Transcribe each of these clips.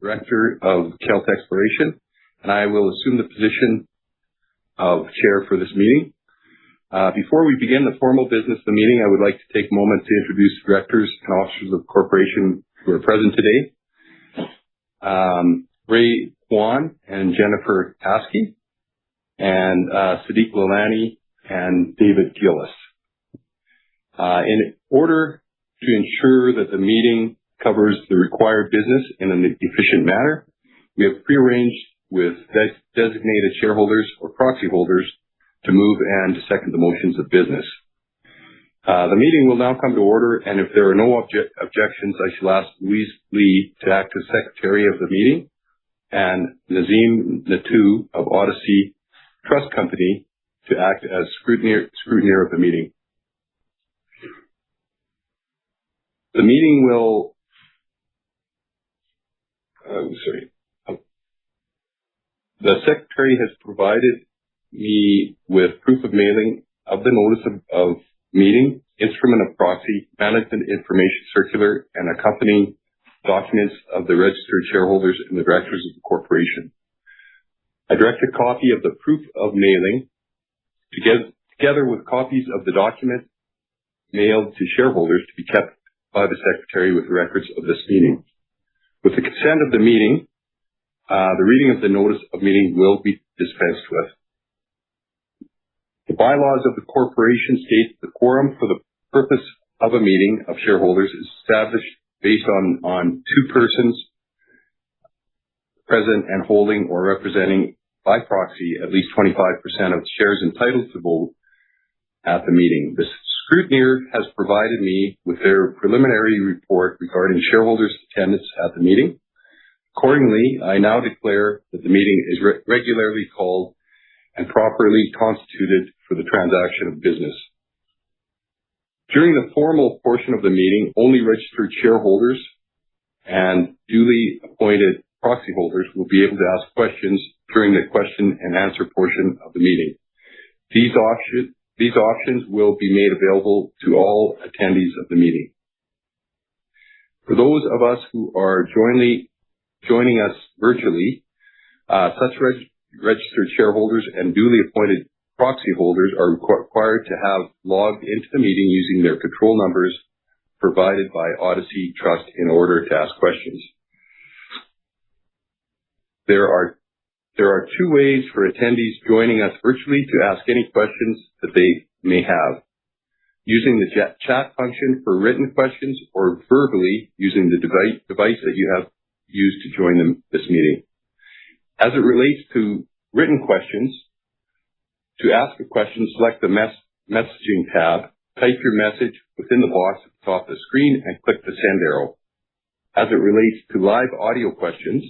Director of Kelt Exploration, and I will assume the position of Chair for this meeting. Before we begin the formal business of the meeting, I would like to take a moment to introduce directors and officers of the corporation who are present today. Ray Kwan and Jennifer Askey, and Sadiq Lalani and David Gillis. In order to ensure that the meeting covers the required business in an efficient manner, we have prearranged with designated shareholders or proxy holders to move and to second the motions of business. The meeting will now come to order, and if there are no objections, I shall ask Louise Lee to act as Secretary of the meeting and Nazim Natu of Odyssey Trust Company to act as scrutineer of the meeting. The meeting will the Secretary has provided me with proof of mailing of the notice of meeting, instrument of proxy, management information circular, and accompanying documents of the registered shareholders and the directors of the corporation. I direct a copy of the proof of mailing, together with copies of the document mailed to shareholders, to be kept by the Secretary with the records of this meeting. With the consent of the meeting, the reading of the notice of meeting will be dispensed with. The bylaws of the corporation state the quorum for the purpose of a meeting of shareholders is established based on two persons present and holding or representing by proxy at least 25% of the shares entitled to vote at the meeting. The scrutineer has provided me with their preliminary report regarding shareholders' attendance at the meeting. Accordingly, I now declare that the meeting is regularly called and properly constituted for the transaction of business. During the formal portion of the meeting, only registered shareholders and duly appointed proxy holders will be able to ask questions during the question and answer portion of the meeting. These options will be made available to all attendees of the meeting. For those of us who are joining us virtually, such registered shareholders and duly appointed proxy holders are required to have logged into the meeting using their control numbers provided by Odyssey Trust in order to ask questions. There are two ways for attendees joining us virtually to ask any questions that they may have: using the chat function for written questions, or verbally using the device that you have used to join this meeting. As it relates to written questions, to ask a question, select the messaging tab, type your message within the box at the top of the screen, and click the send arrow. As it relates to live audio questions,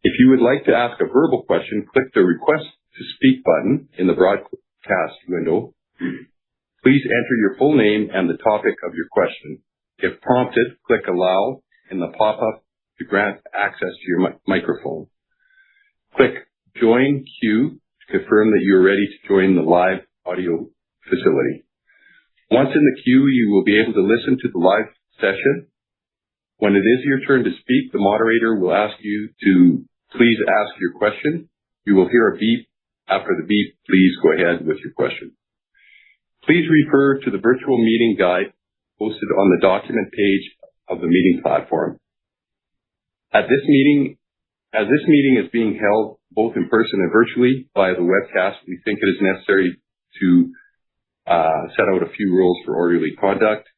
if you would like to ask a verbal question, click the Request to Speak button in the broadcast window. Please enter your full name and the topic of your question. If prompted, click Allow in the pop-up to grant access to your microphone. Click Join Queue to confirm that you are ready to join the live audio facility. Once in the queue, you will be able to listen to the live session. When it is your turn to speak, the moderator will ask you to please ask your question. You will hear a beep. After the beep, please go ahead with your question. Please refer to the virtual meeting guide posted on the document page of the meeting platform. As this meeting is being held both in person and virtually via the webcast, we think it is necessary to set out a few rules for orderly conduct.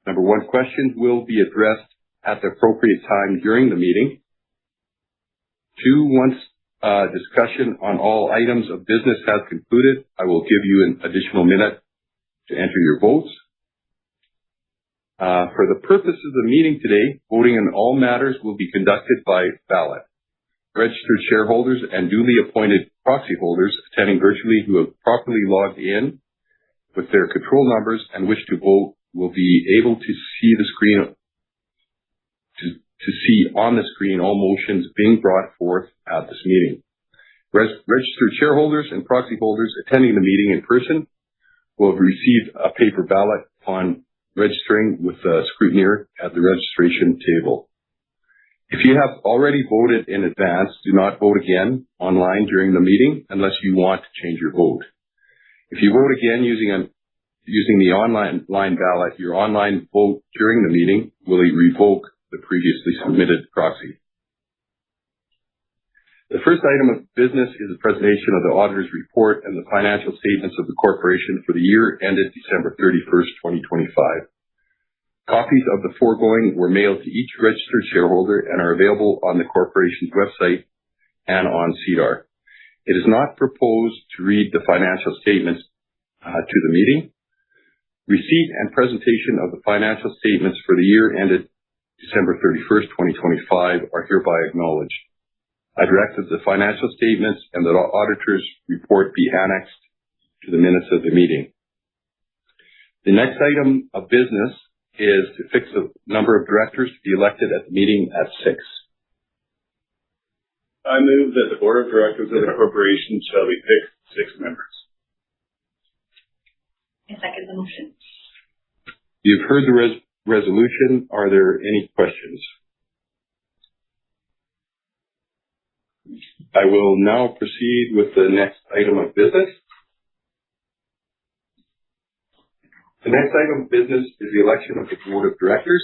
Number one, questions will be addressed at the appropriate time during the meeting. Two, once discussion on all items of business has concluded, I will give you an additional minute to enter your votes. For the purposes of the meeting today, voting on all matters will be conducted by ballot. Registered shareholders and duly appointed proxy holders attending virtually who have properly logged in with their control numbers and wish to vote will be able to see the screen to see on the screen all motions being brought forth at this meeting. Registered shareholders and proxy holders attending the meeting in person will have received a paper ballot upon registering with the scrutineer at the registration table. If you have already voted in advance, do not vote again online during the meeting unless you want to change your vote. If you vote again using the online ballot, your online vote during the meeting will revoke the previously submitted proxy. The first item of business is a presentation of the auditor's report and the financial statements of the corporation for the year ended December 31st, 2025. Copies of the foregoing were mailed to each registered shareholder and are available on the corporation's website and on SEDAR. It is not proposed to read the financial statements to the meeting. Receipt and presentation of the financial statements for the year ended December 31st, 2025 are hereby acknowledged. I direct that the financial statements and the auditor's report be annexed to the minutes of the meeting. The next item of business is to fix the number of directors to be elected at the meeting at 6. I move that the board of directors of the corporation shall be fixed 6 members. I second the motion. You've heard the resolution. Are there any questions? I will now proceed with the next item of business. The next item of business is the election of the board of directors.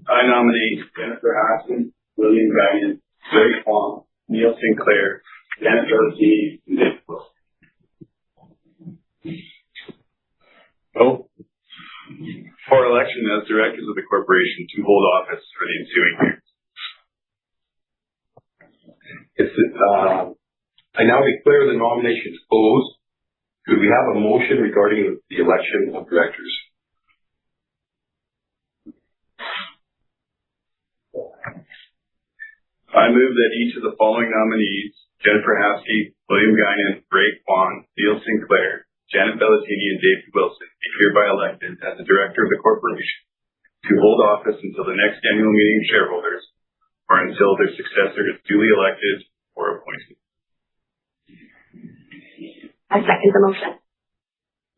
I nominate Jennifer Hassen, William Guinan, Ray Kwong, Neil Sinclair, Janet Bellatini, and David Wilson. For election as directors of the corporation to hold office for the ensuing year. I now declare the nominations closed. Could we have a motion regarding the election of directors? I move that each of the following nominees, Jennifer Haskey, William Guinan, Ray Kwong, Neil Sinclair, Janet Bellatini, and David Wilson, be hereby elected as the director of the corporation to hold office until the next annual meeting of shareholders or until their successor is duly elected or appointed. I second the motion.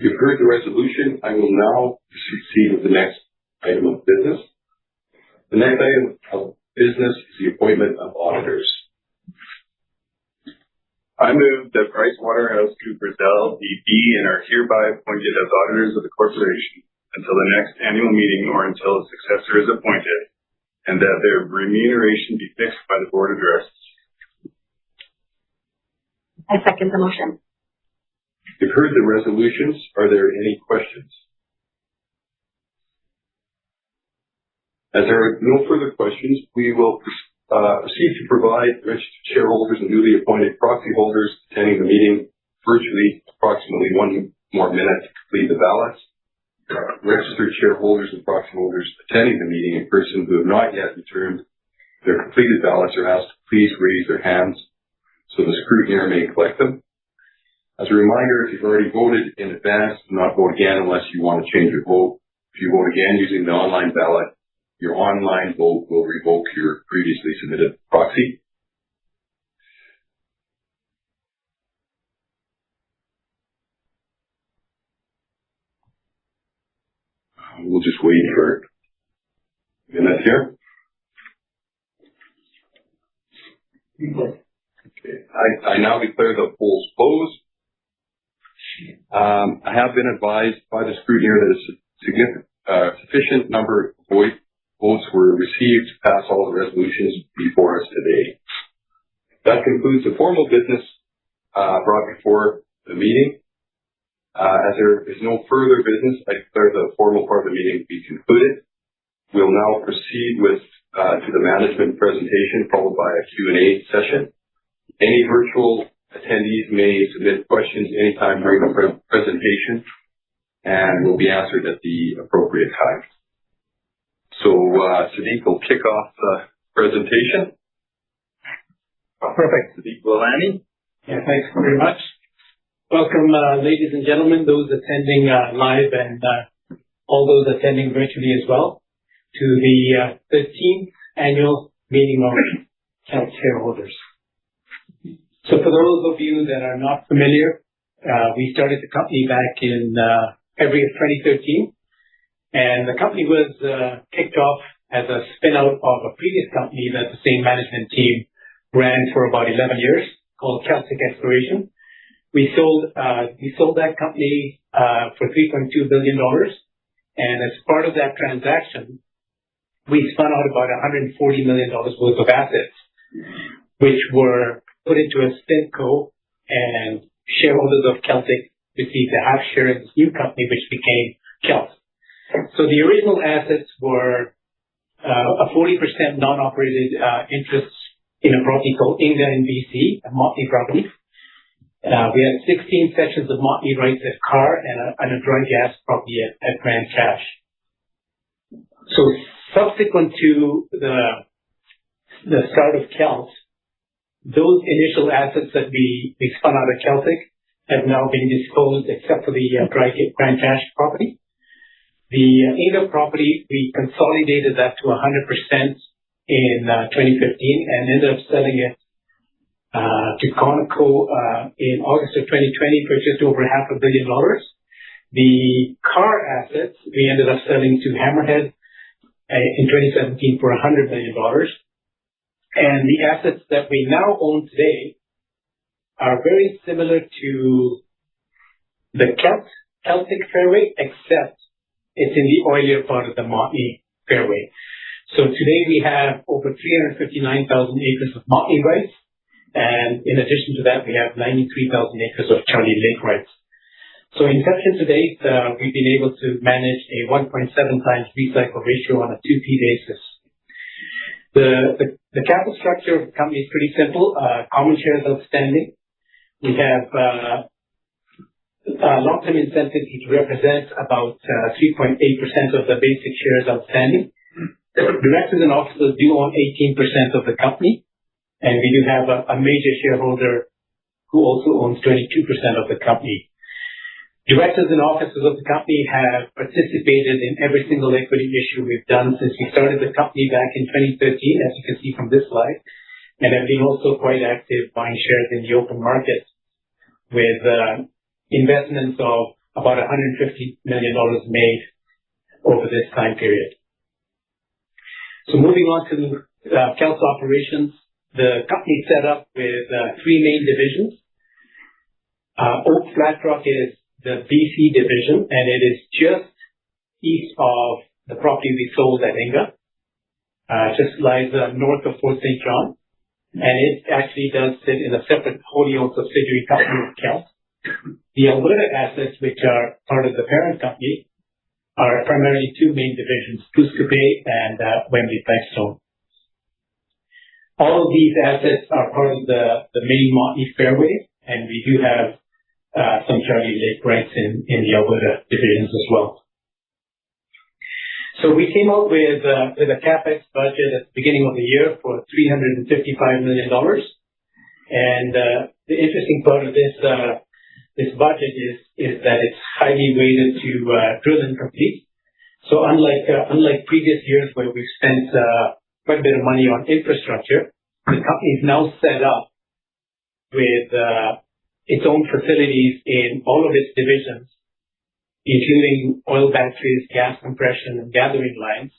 You've heard the resolution. I will now proceed with the next item of business. The next item of business is the appointment of auditors. I move that PricewaterhouseCoopers LLP be and are hereby appointed as auditors of the corporation until the next annual meeting or until a successor is appointed, and that their remuneration be fixed by the board of directors. I second the motion. You've heard the resolutions. Are there any questions? As there are no further questions, we will proceed to provide registered shareholders and newly appointed proxy holders attending the meeting virtually approximately 1 more minute to complete the ballots. Registered shareholders and proxy holders attending the meeting in person who have not yet returned their completed ballots are asked to please raise their hands so the scrutineer may collect them. As a reminder, if you've already voted in advance, do not vote again unless you want to change your vote. If you vote again using the online ballot, your online vote will revoke your previously submitted proxy. We'll just wait for a minute here. Okay. I now declare the polls closed. I have been advised by the scrutineer that a sufficient number of votes were received to pass all the resolutions before us today. That concludes the formal business brought before the meeting. As there is no further business, I declare the formal part of the meeting to be concluded. We'll now proceed to the management presentation, followed by a Q&A session. Any virtual attendees may submit questions anytime during the presentation and will be answered at the appropriate time. So, Sadiq will kick off the presentation. Perfect. Sadiq Lalani. Yeah, thanks very much. Welcome, ladies and gentlemen, those attending live and all those attending virtually as well, to the 13th annual meeting of Kelt shareholders. So for those of you that are not familiar, we started the company back in February of 2013, and the company was kicked off as a spin-out of a previous company that the same management team ran for about 11 years called Celtic Exploration. We sold that company for $3.2 billion. And as part of that transaction, we spun out about $140 million worth of assets, which were put into a SpinCo, and shareholders of Celtic received a half share in this new company, which became Kelt. So the original assets were a 40% non-operated interest in a property called Inga in BC, a Montney property. We had 16 sections of Montney rights at Carr and a dry gas property at Grand Cache. So subsequent to the start of Kelt, those initial assets that we spun out of Celtic have now been disposed except for the Grand Cache property. The Inga property, we consolidated that to 100% in 2015 and ended up selling it to Conoco in August of 2020 for just over $500 million. The Carr assets we ended up selling to Hammerhead in 2017 for $100 million. And the assets that we now own today are very similar to the Celtic fairway, except it's in the oilier part of the Montney fairway. So today we have over 359,000 acres of Montney rights. And in addition to that, we have 93,000 acres of Charlie Lake rights. So inception to date, we've been able to manage a 1.7 times recycle ratio on a 2P basis. The capital structure of the company is pretty simple. Common shares outstanding. We have long-term incentives, which represent about 3.8% of the basic shares outstanding. Directors and officers do own 18% of the company. And we do have a major shareholder who also owns 22% of the company. Directors and officers of the company have participated in every single equity issue we've done since we started the company back in 2013, as you can see from this slide, and have been also quite active buying shares in the open market with investments of about $150 million made over this time period. So moving on to Kelt's operations. The company set up with three main divisions. Oak Flatrock is the BC division, and it is just east of the property we sold at Inga. Just lies north of Fort St. John, and it actually does sit in a separate wholly owned subsidiary company of Kelt. The Alberta assets, which are part of the parent company, are primarily two main divisions, Pouce Coupe and Wembley Pipestone. All of these assets are part of the main Montney fairway, and we do have some Charlie Lake rights in the Alberta divisions as well. So we came up with a CapEx budget at the beginning of the year for $355 million. And the interesting part of this budget is that it's highly weighted to drill and complete. So unlike previous years where we've spent quite a bit of money on infrastructure, the company is now set up with its own facilities in all of its divisions, including oil batteries, gas compression, and gathering lines.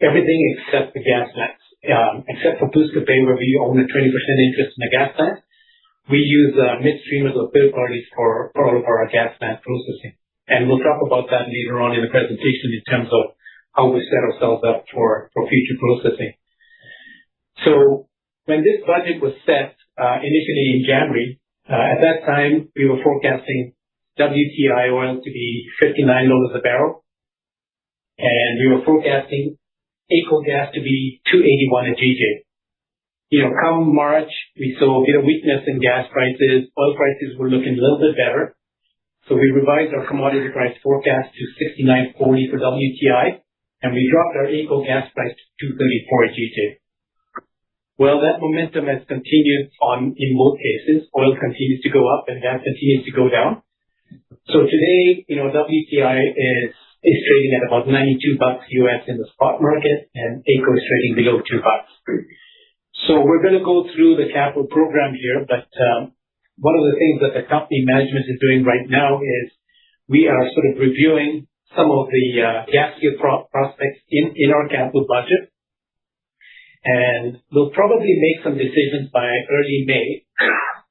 Everything except the gas plants, except for Pouce Coupe, where we own a 20% interest in the gas plant. We use midstreamers or third parties for all of our gas plant processing. And we'll talk about that later on in the presentation in terms of how we set ourselves up for future processing. So when this budget was set initially in January, at that time we were forecasting WTI oil to be $59 a barrel, and we were forecasting AECO gas to be $2.81 a GJ. Come March, we saw a bit of weakness in gas prices. Oil prices were looking a little bit better. So we revised our commodity price forecast to $69.40 for WTI, and we dropped our AECO gas price to $2.34 a GJ. Well, that momentum has continued on in both cases. Oil continues to go up and gas continues to go down. So today, WTI is trading at about $92 US in the spot market, and AECO is trading below $2. So we're going to go through the capital program here, but one of the things that the company management is doing right now is we are sort of reviewing some of the gas field prospects in our capital budget. And we'll probably make some decisions by early May,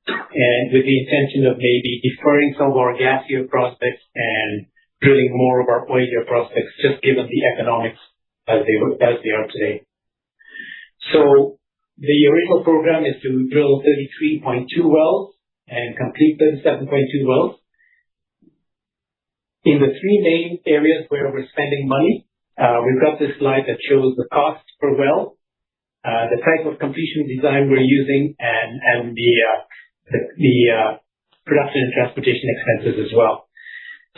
and with the intention of maybe deferring some of our gas field prospects and drilling more of our oilier prospects, just given the economics as they are today. So the original program is to drill 33.2 wells and complete 37.2 wells. In the three main areas where we're spending money, we've got this slide that shows the cost per well, the type of completion design we're using, and the production and transportation expenses as well.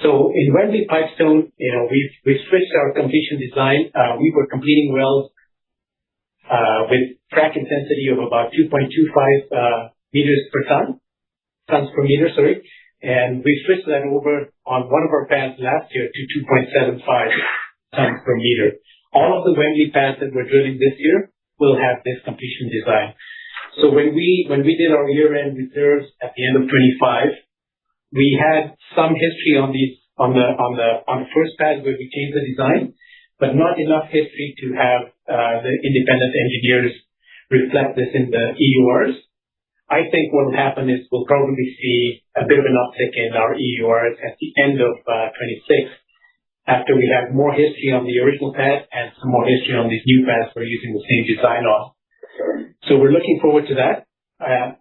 So in Wembley Pipestone, we've switched our completion design. We were completing wells with frac intensity of about 2.25 tons per meter, sorry. And we switched that over on one of our pads last year to 2.75 tons per meter. All of the Wembley pads that we're drilling this year will have this completion design. So when we did our year-end reserves at the end of 25, we had some history on the first pad where we changed the design, but not enough history to have the independent engineers reflect this in the EURs. I think what will happen is we'll probably see a bit of an uptick in our EURs at the end of 26, after we have more history on the original pad and some more history on these new pads we're using the same design on. So we're looking forward to that.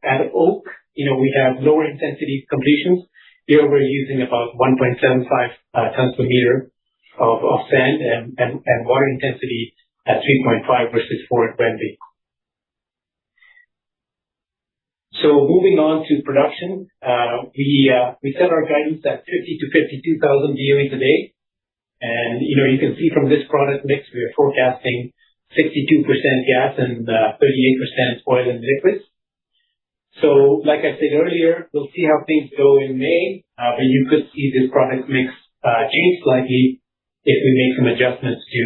At Oak, we have lower intensity completions. Here we're using about 1.75 tons per meter of sand and water intensity at 3.5 versus 4 at Wembley. So moving on to production, we set our guidance at 50 to 52,000 BOE a day. And, you can see from this product mix, we are forecasting 62% gas and 38% oil and liquids. So like I said earlier, we'll see how things go in May, but you could see this product mix change slightly if we make some adjustments to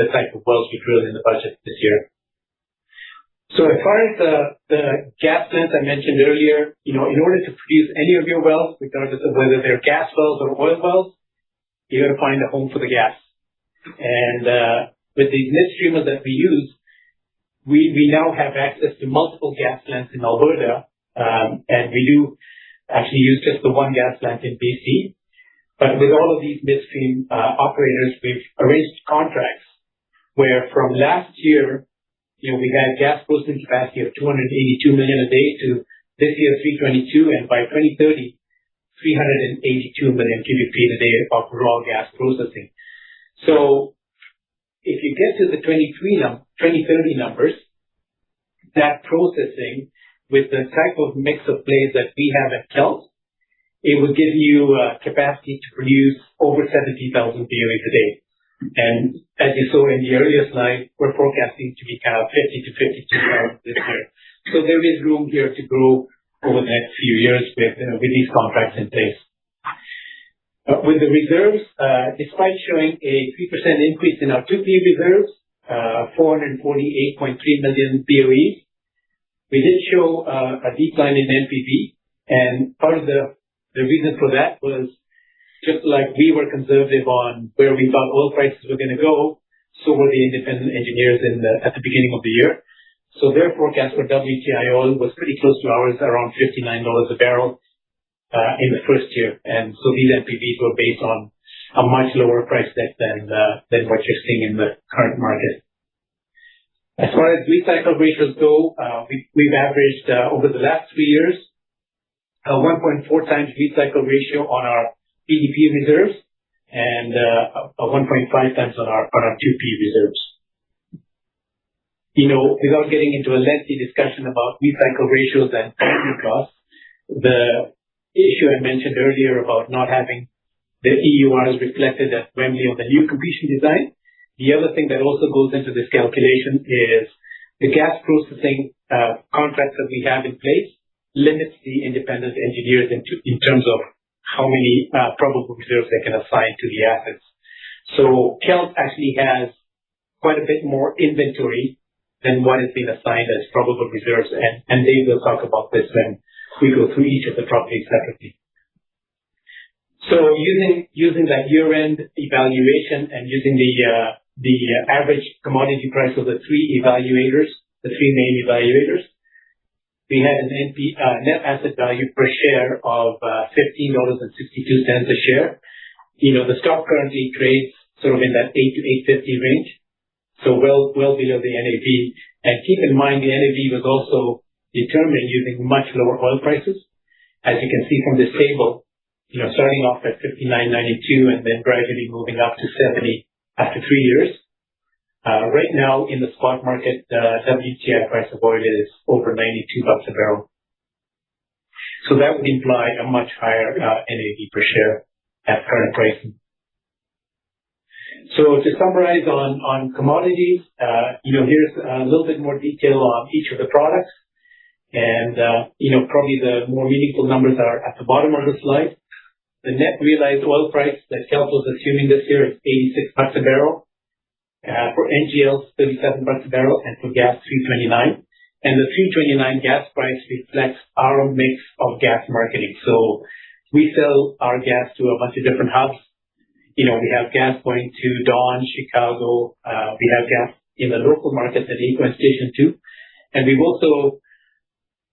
the type of wells we drill in the budget this year. So as far as the gas plants I mentioned earlier, in order to produce any of your wells, regardless of whether they're gas wells or oil wells, you got to find a home for the gas. And with these midstreamers that we use, we now have access to multiple gas plants in Alberta, and we do actually use just the one gas plant in BC. But with all of these midstream operators, we've arranged contracts where from last year, we had gas processing capacity of 282 million a day to this year 322, and by 2030, 382 million cubic feet a day of raw gas processing. So if you get to the 2030 numbers, that processing with the type of mix of plays that we have at Kelt, it would give you capacity to produce over 70,000 BOE a day. And as you saw in the earlier slide, we're forecasting to be kind of 50 to 52,000 this year. So there is room here to grow over the next few years with these contracts in place. With the reserves, despite showing a 3% increase in our 2P reserves, 448.3 million BOEs, we did show a decline in NPV. And part of the reason for that was just like we were conservative on where we thought oil prices were going to go, so were the independent engineers at the beginning of the year. So their forecast for WTI oil was pretty close to ours, around $59 a barrel in the first year. And so these NPVs were based on a much lower price deck than what you're seeing in the current market. As far as recycle ratios go, we've averaged over the last 3 years a 1.4 times recycle ratio on our PDP reserves and a 1.5 times on our 2P reserves. Without getting into a lengthy discussion about recycle ratios and energy costs, the issue I mentioned earlier about not having the EURs reflected at Wembley on the new completion design, the other thing that also goes into this calculation is the gas processing contracts that we have in place limits the independent engineers in terms of how many probable reserves they can assign to the assets. So Kelt actually has quite a bit more inventory than what has been assigned as probable reserves, and Dave will talk about this when we go through each of the properties separately. So using that year-end evaluation and using the average commodity price of the three main evaluators, we had an net asset value per share of $15.62 a share. The stock currently trades sort of in that 8 to 8.50 range, so well below the NAV. And keep in mind, the NAV was also determined using much lower oil prices. As you can see from this table, starting off at 59.92 and then gradually moving up to 70 after 3 years. Right now in the spot market, WTI price of oil is over $92 a barrel. So that would imply a much higher NAV per share at current pricing. So to summarize on commodities, here's a little bit more detail on each of the products. And, probably the more meaningful numbers are at the bottom of the slide. The net realized oil price that Kelt was assuming this year is $86 a barrel. For NGLs, $37 a barrel, and for gas, $3.29. And the $3.29 gas price reflects our mix of gas marketing. So we sell our gas to a bunch of different hubs. We have gas going to Dawn, Chicago. We have gas in the local markets at AECO and Station 2. And we've also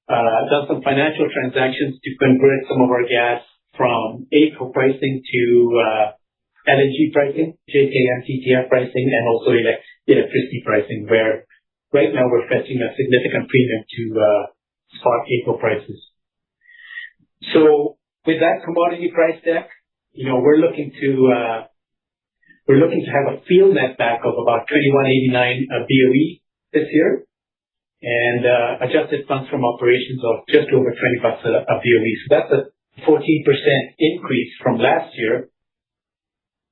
done some financial transactions to convert some of our gas from AECO pricing to LNG pricing, JKM TTF pricing, and also electricity pricing, where right now we're fetching a significant premium to spot AECO prices. So with that commodity price deck, we're looking to have a field netback of about 21.89 a BOE this year, and adjusted funds from operations of just over $20 a BOE. So that's a 14% increase from last year,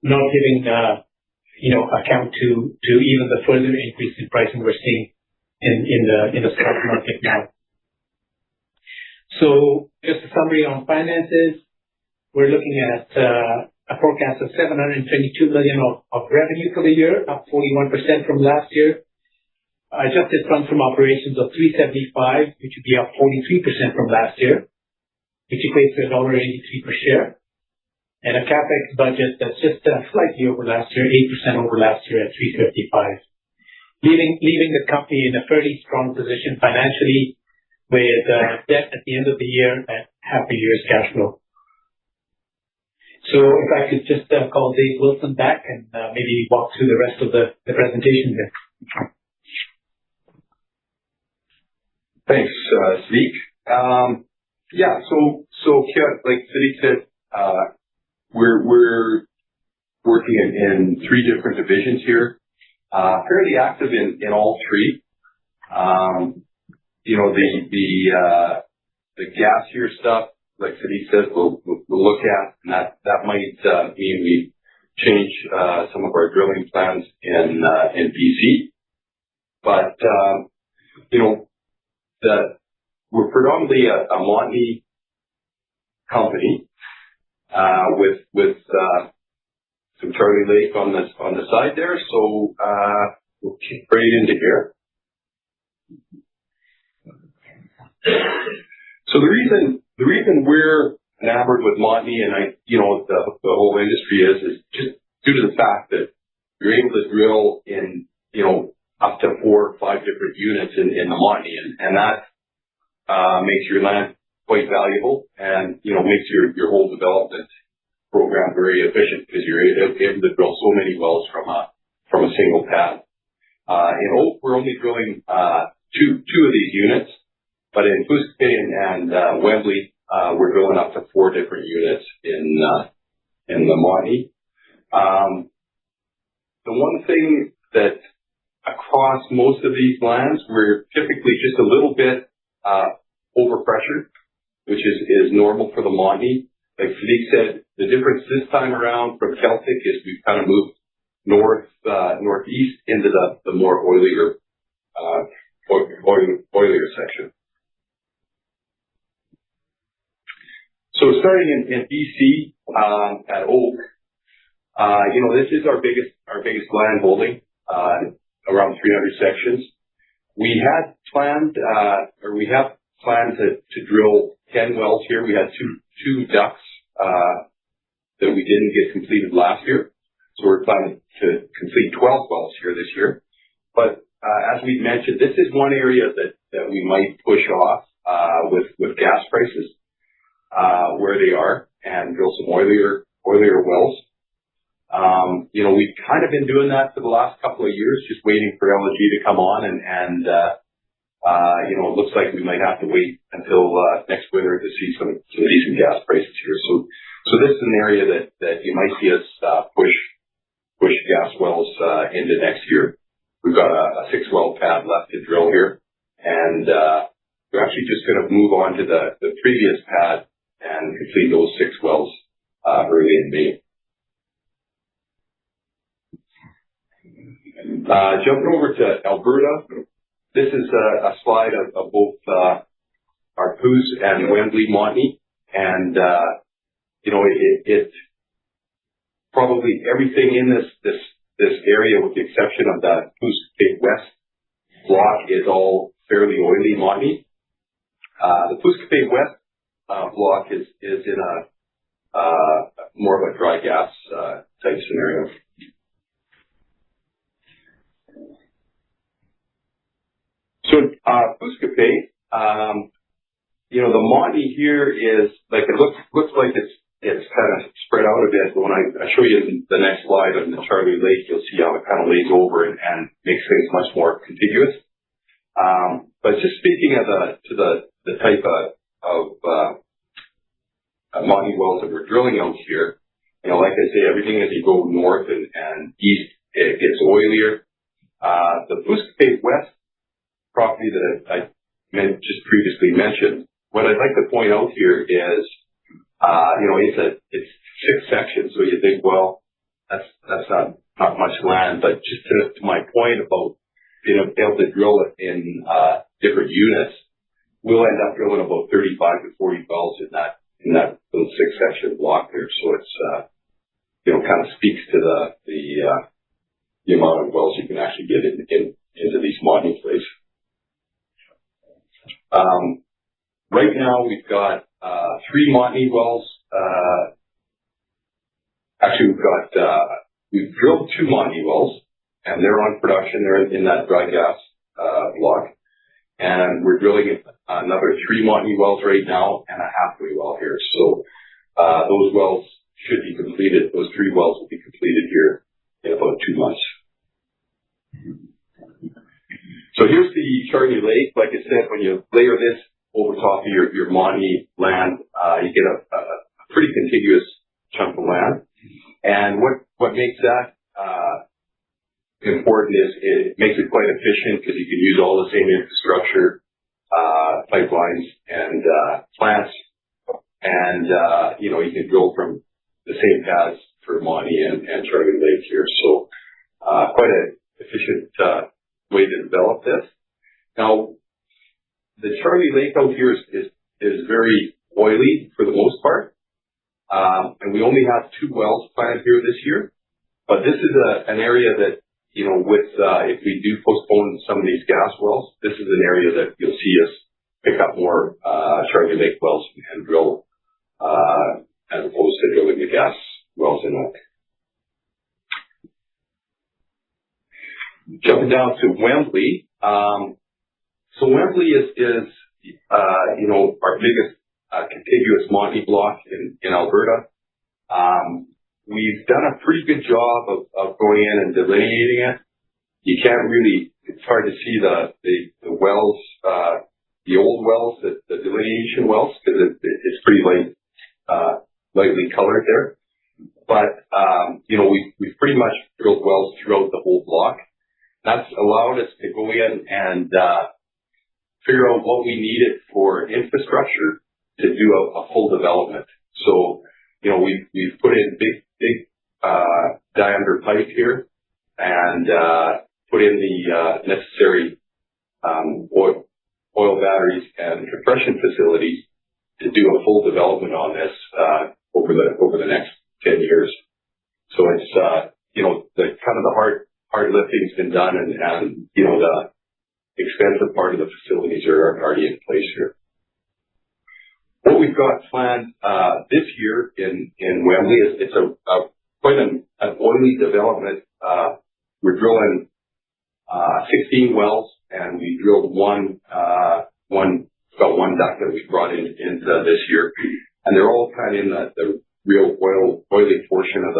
not giving account to even the further increase in pricing we're seeing in the stock market now. So just a summary on finances, we're looking at a forecast of $722 million of revenue for the year, up 41% from last year. Adjusted funds from operations of $375, which would be up 43% from last year, which equates to $1.83 per share. And a CapEx budget that's just slightly over last year, 8% over last year at $355. Leaving the company in a fairly strong position financially with debt at the end of the year at half a year's cash flow. So if I could just call Dave Wilson back and maybe walk through the rest of the presentation there. Thanks, Sadiq. So like Sadiq said, we're working in three different divisions here, fairly active in all three. The gassier stuff, like Sadiq said, we'll look at, and that might mean we change some of our drilling plans in BC. But we're predominantly a Montney company with some Charlie Lake on the side there. So we'll kick right into here. So the reason we're enamored with Montney and the whole industry is just due to the fact that you're able to drill in up to 4 or 5 different units in the Montney, and that makes your land quite valuable and makes your whole development program very efficient because you're able to drill so many wells from a single pad. In Oak, we're only drilling two of these units, but in Footscray and Wembley, we're drilling up to 4 different units in the Montney. The one thing that across most of these lands, we're typically just a little bit overpressured, which is normal for the Montney. Like Sadiq said, the difference this time around from Celtic is we've kind of moved northeast into the more oilier section. So starting in BC at Oak, this is our biggest land holding, around 300 sections. We had planned, we have planned to drill 10 wells here. We had two DUCs that we didn't get completed last year. So we're planning to complete 12 wells here this year. But as we mentioned, this is one area that we might push off with gas prices where they are and drill some oilier wells. We've kind of been doing that for the last couple of years, just waiting for LNG to come on, and it looks like we might have to wait until next winter to see some decent gas prices here. So this is an area that you might see us push gas wells into next year. We've got a 6-well pad left to drill here, and we're actually just going to move on to the previous pad and complete those 6 wells early in May. Jumping over to Alberta, this is a slide of both our Pouce and Wembley Montney, and it probably everything in this area, with the exception of the Pouce Cape West block, is all fairly oily Montney. The Pouce Cape West block is in a more of a dry gas type scenario. So Pouce Cape, the Montney here is like, it looks like it's kind of spread out a bit, but when I show you the next slide on the Charlie Lake, you'll see how it kind of lays over and makes things much more contiguous. But just speaking to the type of Montney wells that we're drilling out here, like I say, everything as you go north and east, it gets oilier. The Pouce Cape West property that I just previously mentioned, what I'd like to point out here is, it's 6 sections. So you think, well, that's not much land, but just to my point about being able to drill it in different units, we'll end up drilling about 35 to 40 wells in that little 6-section block there. So it's kind of speaks to the amount of wells you can actually get into these Montney plays. Right now we've got 3 Montney wells. Actually, we've drilled 2 Montney wells, and they're on production. They're in that dry gas block, and we're drilling another 3 Montney wells right now and a halfway well here. So those wells should be completed. Those 3 wells will be completed here in about 2 months. So here's the Charlie Lake. Like I said, when you layer this over top of your Montney land, you get a pretty contiguous chunk of land. And what makes that important is it makes it quite efficient because you can use all the same infrastructure, pipelines and plants, and you can drill from the same paths for Montney and Charlie Lake here. So quite an efficient way to develop this. Now, the Charlie Lake out here is very oily for the most part, and we only have 2 wells planned here this year. But this is an area that, if we do postpone some of these gas wells, this is an area that you'll see us pick up more Charlie Lake wells and drill, as opposed to drilling the gas wells in it. Jumping down to Wembley. So Wembley is our biggest contiguous Montney block in Alberta. We've done a pretty good job of going in and delineating it. You can't really, it's hard to see the wells, the old wells, the delineation wells, because it's pretty lightly colored there. But, we've pretty much drilled wells throughout the whole block. That's allowed us to go in and figure out what we needed for infrastructure to do a full development. So, we've put in big diameter pipe here and put in the necessary oil batteries and compression facilities to do a full development on this over the next 10 years. So it's the hard lifting's been done, and the expensive part of the facilities are already in place here. What we've got planned this year in Wembley is it's quite an oily development. We're drilling 16 wells, and we drilled one duct that we brought into this year, and they're all kind of in the real oily portion of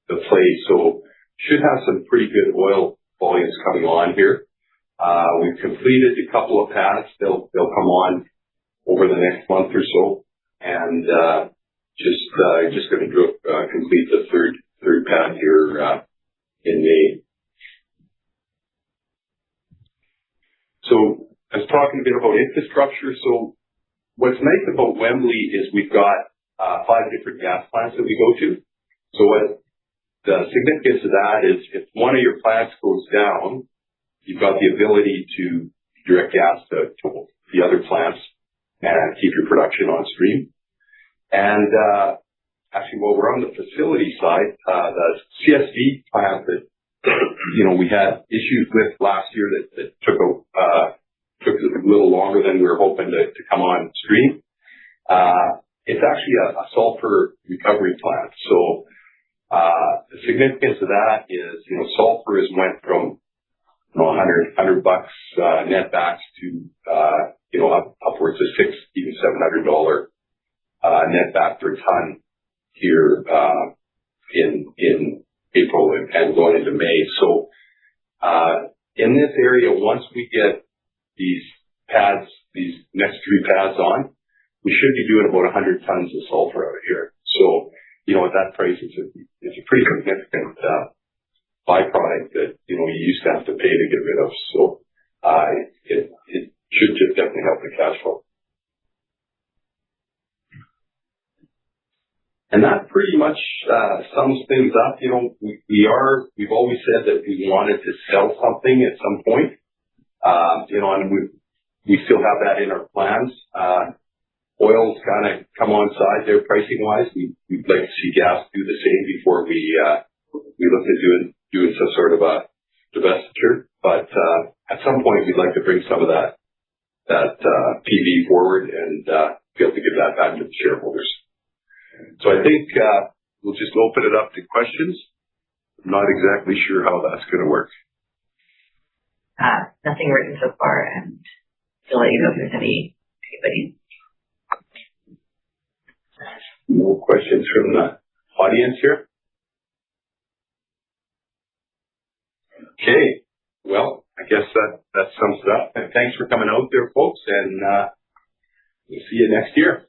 the play. So should have some pretty good oil volumes coming on here. We've completed a couple of pads. They'll come on over the next month or so, and just going to complete the third pad here in May. So I was talking a bit about infrastructure. So what's nice about Wembley is we've got 5 different gas plants that we go to. So what the significance of that is, if one of your plants goes down, you've got the ability to direct gas to the other plants and keep your production on stream. And actually, while we're on the facility side, the CSV plant that we had issues with last year that took a little longer than we were hoping to come on stream. It's actually a sulfur recovery plant. So the significance of that is, sulfur has went from $100 net backs to upwards of $600, even $700 net back per ton here in April and going into May. So in this area, once we get these next 3 pads on, we should be doing about 100 tons of sulfur out of here. So at that price, it's a pretty significant byproduct that you used to have to pay to get rid of. So it should just definitely help the cash flow. And that pretty much sums things up. We've always said that we wanted to sell something at some point. And we still have that in our plans. Oil's kind of come on side there pricing wise. We'd like to see gas do the same before we look at doing some sort of a divestiture. But at some point, we'd like to bring some of that PV forward and be able to give that back to the shareholders. So I think we'll just open it up to questions. I'm not exactly sure how that's going to work. Nothing written so far, and to let you know if there's anybody. No questions from the audience here? Okay. Well, I guess that sums it up. And thanks for coming out there, folks, and we'll see you next year.